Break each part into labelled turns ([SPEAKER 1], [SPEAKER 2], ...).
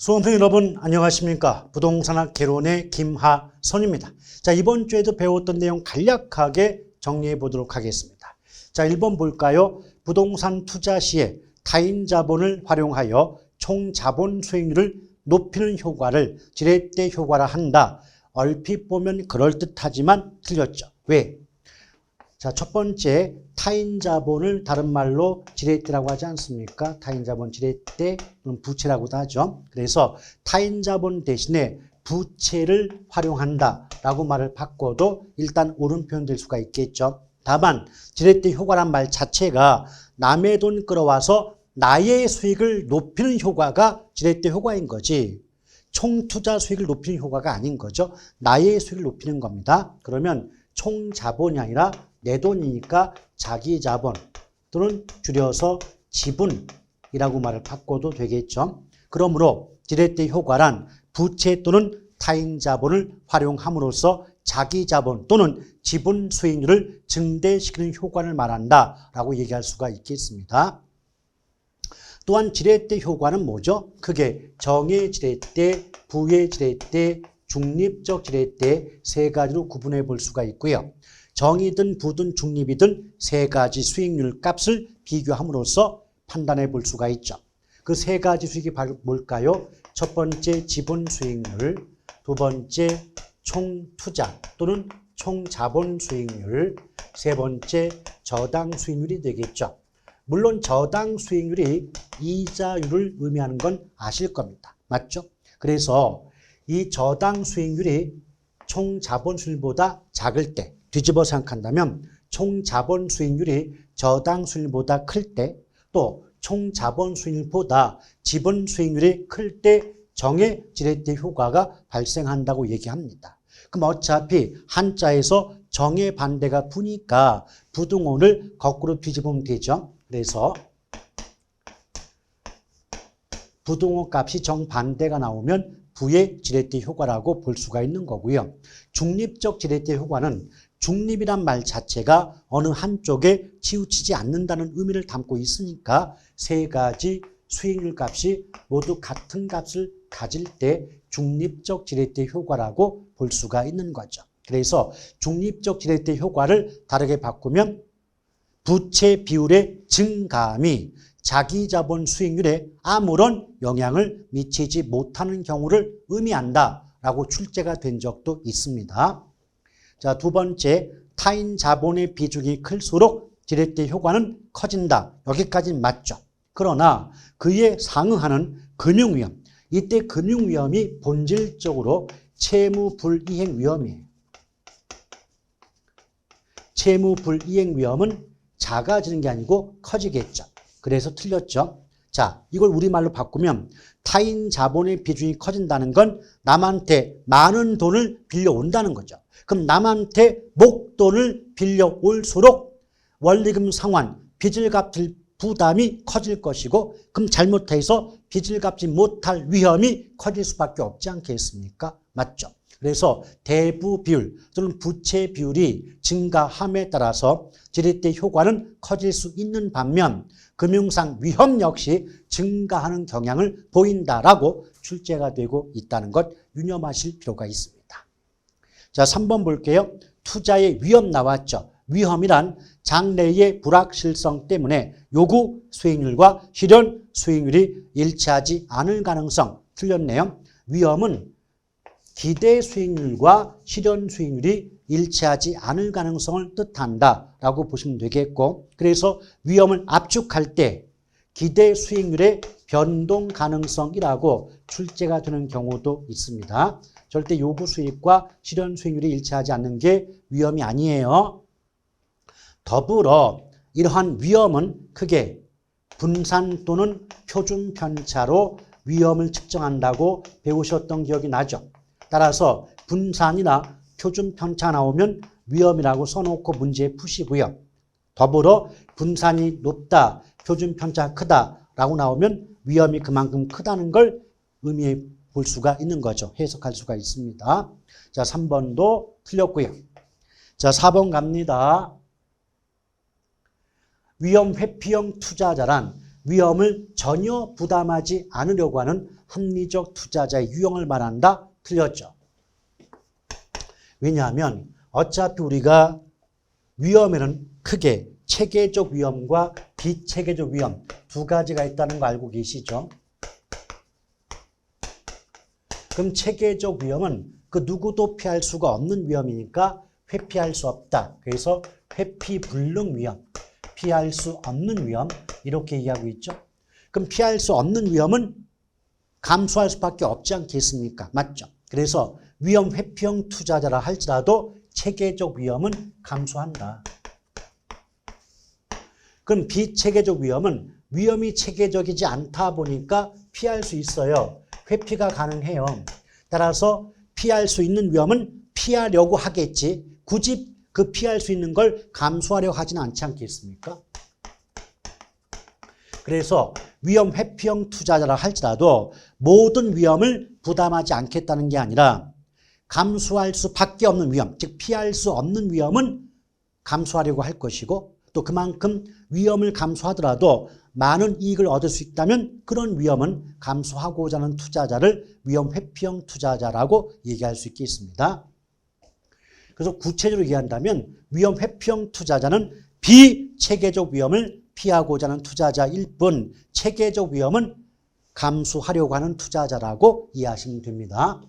[SPEAKER 1] 수험생 여러분 안녕하십니까? 부동산학 개론의 김하선입니다. 자, 이번 주에도 배웠던 내용 간략하게 정리해 보도록 하겠습니다. 자, 1번 볼까요? 부동산 투자 시에 타인 자본을 활용하여 총 자본 수익률을 높이는 효과를 지렛대 효과라 한다. 얼핏 보면 그럴듯하지만 틀렸죠. 왜? 자, 첫 번째, 타인 자본을 다른 말로 지렛대라고 하지 않습니까? 타인 자본 지렛대 또는 부채라고도 하죠. 그래서 타인 자본 대신에 부채를 활용한다라고 말을 바꿔도 일단 옳은 표현 될 수가 있겠죠. 다만 지렛대 효과란 말 자체가 남의 돈 끌어와서 나의 수익을 높이는 효과가 지렛대 효과인 거지. 총 투자 수익을 높이는 효과가 아닌 거죠. 나의 수익을 높이는 겁니다. 그러면 총 자본이 아니라 내 돈이니까 자기 자본 또는 줄여서 지분이라고 말을 바꿔도 되겠죠. 그러므로 지렛대 효과란 부채 또는 타인 자본을 활용함으로써 자기 자본 또는 지분 수익률을 증대시키는 효과를 말한다라고 얘기할 수가 있겠습니다. 또한 지렛대 효과는 뭐죠? 크게 정의 지렛대, 부의 지렛대, 중립적 지렛대 세 가지로 구분해 볼 수가 있고요. 정이든 부든 중립이든 세 가지 수익률 값을 비교함으로써 판단해 볼 수가 있죠. 그 세 가지 수익이 바로 뭘까요? 첫 번째 지분 수익률, 두 번째 총 투자 또는 총 자본 수익률, 세 번째 저당 수익률이 되겠죠. 물론 저당 수익률이 이자율을 의미하는 건 아실 겁니다. 맞죠? 그래서 이 저당 수익률이 총 자본 수익률보다 작을 때 뒤집어 생각한다면 총 자본 수익률이 저당 수익률보다 클 때 또 총 자본 수익률보다 지분 수익률이 클 때 정의 지렛대 효과가 발생한다고 얘기합니다. 그럼 어차피 한자에서 정의 반대가 부니까 부등호를 거꾸로 뒤집으면 되죠. 그래서 부등호 값이 정반대가 나오면 부의 지렛대 효과라고 볼 수가 있는 거고요. 중립적 지렛대 효과는 중립이란 말 자체가 어느 한쪽에 치우치지 않는다는 의미를 담고 있으니까 세 가지 수익률 값이 모두 같은 값을 가질 때 중립적 지렛대 효과라고 볼 수가 있는 거죠. 그래서 중립적 지렛대 효과를 다르게 바꾸면 부채 비율의 증감이 자기 자본 수익률에 아무런 영향을 미치지 못하는 경우를 의미한다라고 출제가 된 적도 있습니다. 자, 두 번째, 타인 자본의 비중이 클수록 지렛대 효과는 커진다. 여기까지는 맞죠. 그러나 그에 상응하는 금융위험, 이때 금융위험이 본질적으로 채무불이행 위험이에요. 채무불이행 위험은 작아지는 게 아니고 커지겠죠. 그래서 틀렸죠. 자, 이걸 우리말로 바꾸면 타인 자본의 비중이 커진다는 건 남한테 많은 돈을 빌려온다는 거죠. 그럼 남한테 목돈을 빌려올수록 원리금 상환, 빚을 갚을 부담이 커질 것이고 그럼 잘못해서 빚을 갚지 못할 위험이 커질 수밖에 없지 않겠습니까? 맞죠? 그래서 대부 비율 또는 부채 비율이 증가함에 따라서 지렛대 효과는 커질 수 있는 반면 금융상 위험 역시 증가하는 경향을 보인다라고 출제가 되고 있다는 것 유념하실 필요가 있습니다. 자, 3번 볼게요. 투자의 위험 나왔죠. 위험이란 장래의 불확실성 때문에 요구 수익률과 실현 수익률이 일치하지 않을 가능성. 틀렸네요. 위험은 기대 수익률과 실현 수익률이 일치하지 않을 가능성을 뜻한다라고 보시면 되겠고, 그래서 위험을 압축할 때 기대 수익률의 변동 가능성이라고 출제가 되는 경우도 있습니다. 절대 요구 수익과 실현 수익률이 일치하지 않는 게 위험이 아니에요. 더불어 이러한 위험은 크게 분산 또는 표준 편차로 위험을 측정한다고 배우셨던 기억이 나죠. 따라서 분산이나 표준 편차 나오면 위험이라고 써놓고 문제 푸시고요. 더불어 분산이 높다, 표준 편차 크다라고 나오면 위험이 그만큼 크다는 걸 의미해 볼 수가 있는 거죠. 해석할 수가 있습니다. 자, 3번도 틀렸고요. 자, 4번 갑니다. 위험 회피형 투자자란 위험을 전혀 부담하지 않으려고 하는 합리적 투자자의 유형을 말한다. 틀렸죠. 왜냐하면 어차피 우리가 위험에는 크게 체계적 위험과 비체계적 위험 두 가지가 있다는 거 알고 계시죠? 그럼 체계적 위험은 그 누구도 피할 수가 없는 위험이니까 회피할 수 없다. 그래서 회피불능 위험, 피할 수 없는 위험 이렇게 얘기하고 있죠. 그럼 피할 수 없는 위험은 감수할 수밖에 없지 않겠습니까? 맞죠? 그래서 위험 회피형 투자자라 할지라도 체계적 위험은 감수한다. 그럼 비체계적 위험은 위험이 체계적이지 않다 보니까 피할 수 있어요. 회피가 가능해요. 따라서 피할 수 있는 위험은 피하려고 하겠지. 굳이 그 피할 수 있는 걸 감수하려고 하지는 않지 않겠습니까? 그래서 위험 회피형 투자자라 할지라도 모든 위험을 부담하지 않겠다는 게 아니라 감수할 수밖에 없는 위험, 즉 피할 수 없는 위험은 감수하려고 할 것이고 또 그만큼 위험을 감수하더라도 많은 이익을 얻을 수 있다면 그런 위험은 감수하고자 하는 투자자를 위험 회피형 투자자라고 얘기할 수 있겠습니다. 그래서 구체적으로 얘기한다면 위험 회피형 투자자는 비체계적 위험을 피하고자 하는 투자자일 뿐 체계적 위험은 감수하려고 하는 투자자라고 이해하시면 됩니다.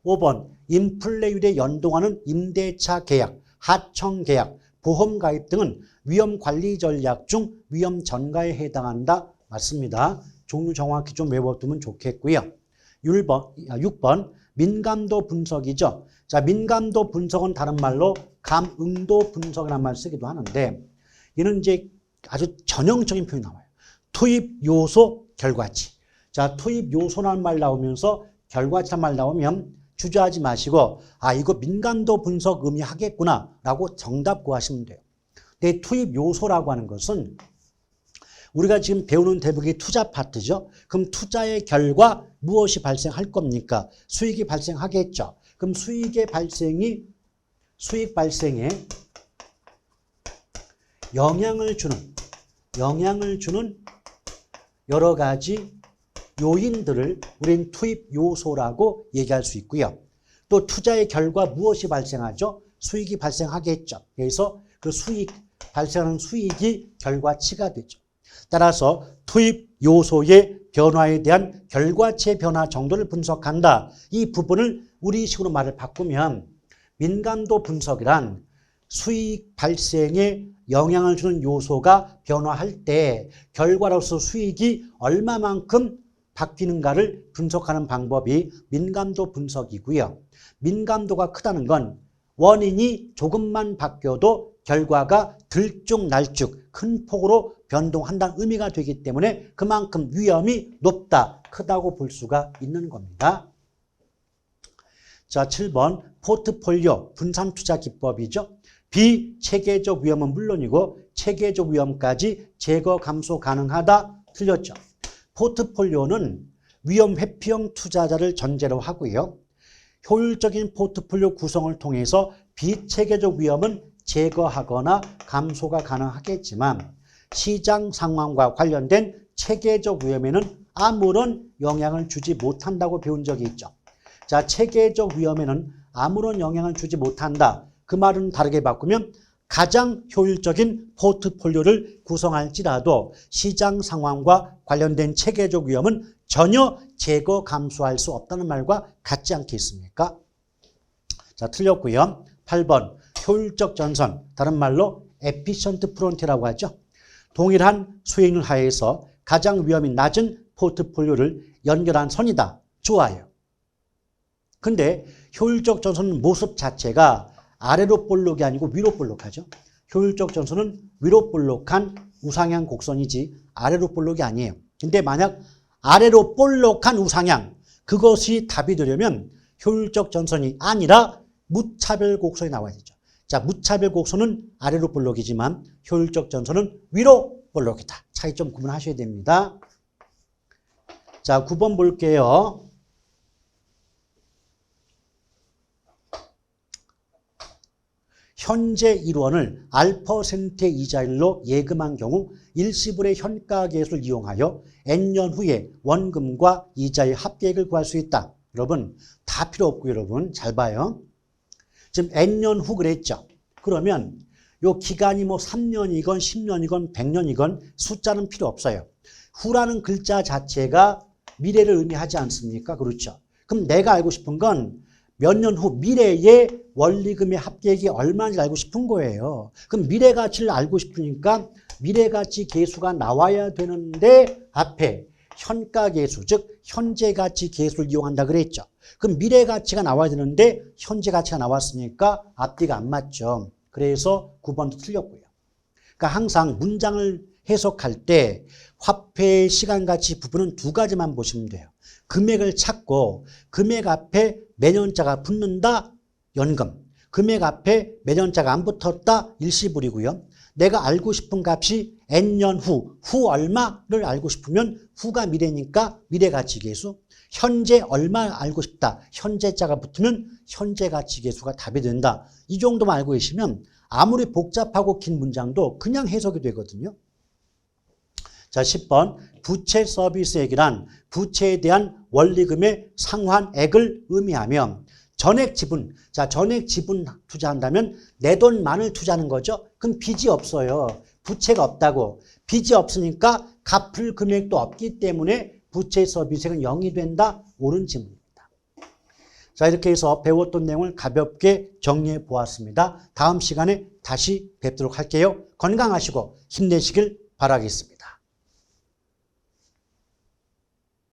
[SPEAKER 1] 5번 인플레율에 연동하는 임대차 계약, 하청 계약, 보험 가입 등은 위험 관리 전략 중 위험 전가에 해당한다. 맞습니다. 종류 정확히 좀 외워두면 좋겠고요. 6번 민감도 분석이죠. 자, 민감도 분석은 다른 말로 감응도 분석이라는 말 쓰기도 하는데 이는 이제 아주 전형적인 표현이 나와요. 투입 요소 결과치. 자, 투입 요소라는 말 나오면서 결과치란 말 나오면 주저하지 마시고 아 이거 민감도 분석 의미하겠구나 라고 정답 구하시면 돼요. 근데 투입 요소라고 하는 것은 우리가 지금 배우는 대목이 투자 파트죠. 그럼 투자의 결과 무엇이 발생할 겁니까? 수익이 발생하겠죠. 그럼 수익 발생에 영향을 주는 여러 가지 요인들을 우리는 투입 요소라고 얘기할 수 있고요. 또 투자의 결과 무엇이 발생하죠? 수익이 발생하겠죠. 그래서 그 발생하는 수익이 결과치가 되죠. 따라서 투입 요소의 변화에 대한 결과치의 변화 정도를 분석한다. 이 부분을 우리식으로 말을 바꾸면 민감도 분석이란 수익 발생에 영향을 주는 요소가 변화할 때 결과로서 수익이 얼마만큼 바뀌는가를 분석하는 방법이 민감도 분석이고요. 민감도가 크다는 건 원인이 조금만 바뀌어도 결과가 들쭉날쭉 큰 폭으로 변동한다는 의미가 되기 때문에 그만큼 위험이 높다, 크다고 볼 수가 있는 겁니다. 자, 7번 포트폴리오 분산 투자 기법이죠. 비체계적 위험은 물론이고 체계적 위험까지 제거 감소 가능하다. 틀렸죠. 포트폴리오는 위험 회피형 투자자를 전제로 하고요. 효율적인 포트폴리오 구성을 통해서 비체계적 위험은 제거하거나 감소가 가능하겠지만 시장 상황과 관련된 체계적 위험에는 아무런 영향을 주지 못한다고 배운 적이 있죠. 자, 체계적 위험에는 아무런 영향을 주지 못한다. 그 말은 다르게 바꾸면 가장 효율적인 포트폴리오를 구성할지라도 시장 상황과 관련된 체계적 위험은 전혀 제거 감수할 수 없다는 말과 같지 않겠습니까? 자, 틀렸고요. 8번 효율적 전선, 다른 말로 efficient front라고 하죠. 동일한 수익률 하에서 가장 위험이 낮은 포트폴리오를 연결한 선이다. 좋아요. 근데 효율적 전선은 모습 자체가 아래로 볼록이 아니고 위로 볼록하죠. 효율적 전선은 위로 볼록한 우상향 곡선이지 아래로 볼록이 아니에요. 근데 만약 아래로 볼록한 우상향, 그것이 답이 되려면 효율적 전선이 아니라 무차별 곡선이 나와야 되죠. 자, 무차별 곡선은 아래로 볼록이지만 효율적 전선은 위로 볼록이다. 차이점 구분하셔야 됩니다. 자, 9번 볼게요. 현재 1원을 알퍼센트의 이자율로 예금한 경우 일시불의 현가계수를 이용하여 N년 후에 원금과 이자의 합계액을 구할 수 있다. 여러분 다 필요 없고 여러분 잘 봐요. 지금 N년 후 그랬죠. 그러면 요 기간이 뭐 3년이건 10년이건 100년이건 숫자는 필요 없어요. 후라는 글자 자체가 미래를 의미하지 않습니까? 그렇죠. 그럼 내가 알고 싶은 건 몇 년 후 미래의 원리금의 합계액이 얼마인지 알고 싶은 거예요. 그럼 미래 가치를 알고 싶으니까 미래 가치 계수가 나와야 되는데 앞에 현가 계수, 즉 현재 가치 계수를 이용한다 그랬죠. 그럼 미래 가치가 나와야 되는데 현재 가치가 나왔으니까 앞뒤가 안 맞죠. 그래서 9번도 틀렸고요. 그러니까 항상 문장을 해석할 때 화폐의 시간 가치 부분은 두 가지만 보시면 돼요. 금액을 찾고 금액 앞에 매년자가 붙는다 연금, 금액 앞에 매년자가 안 붙었다 일시불이고요. 내가 알고 싶은 값이 N년 후 얼마를 알고 싶으면 후가 미래니까 미래가치계수, 현재 얼마 알고 싶다 현재자가 붙으면 현재가치계수가 답이 된다. 이 정도만 알고 계시면 아무리 복잡하고 긴 문장도 그냥 해석이 되거든요. 자, 10번 부채 서비스액이란 부채에 대한 원리금의 상환액을 의미하며 전액 지분, 자 전액 지분 투자한다면 내 돈만을 투자하는 거죠. 그럼 빚이 없어요. 부채가 없다고. 빚이 없으니까 갚을 금액도 없기 때문에 부채 서비스액은 0이 된다. 옳은 질문입니다. 자, 이렇게 해서 배웠던 내용을 가볍게 정리해 보았습니다. 다음 시간에 다시 뵙도록 할게요. 건강하시고 힘내시길 바라겠습니다.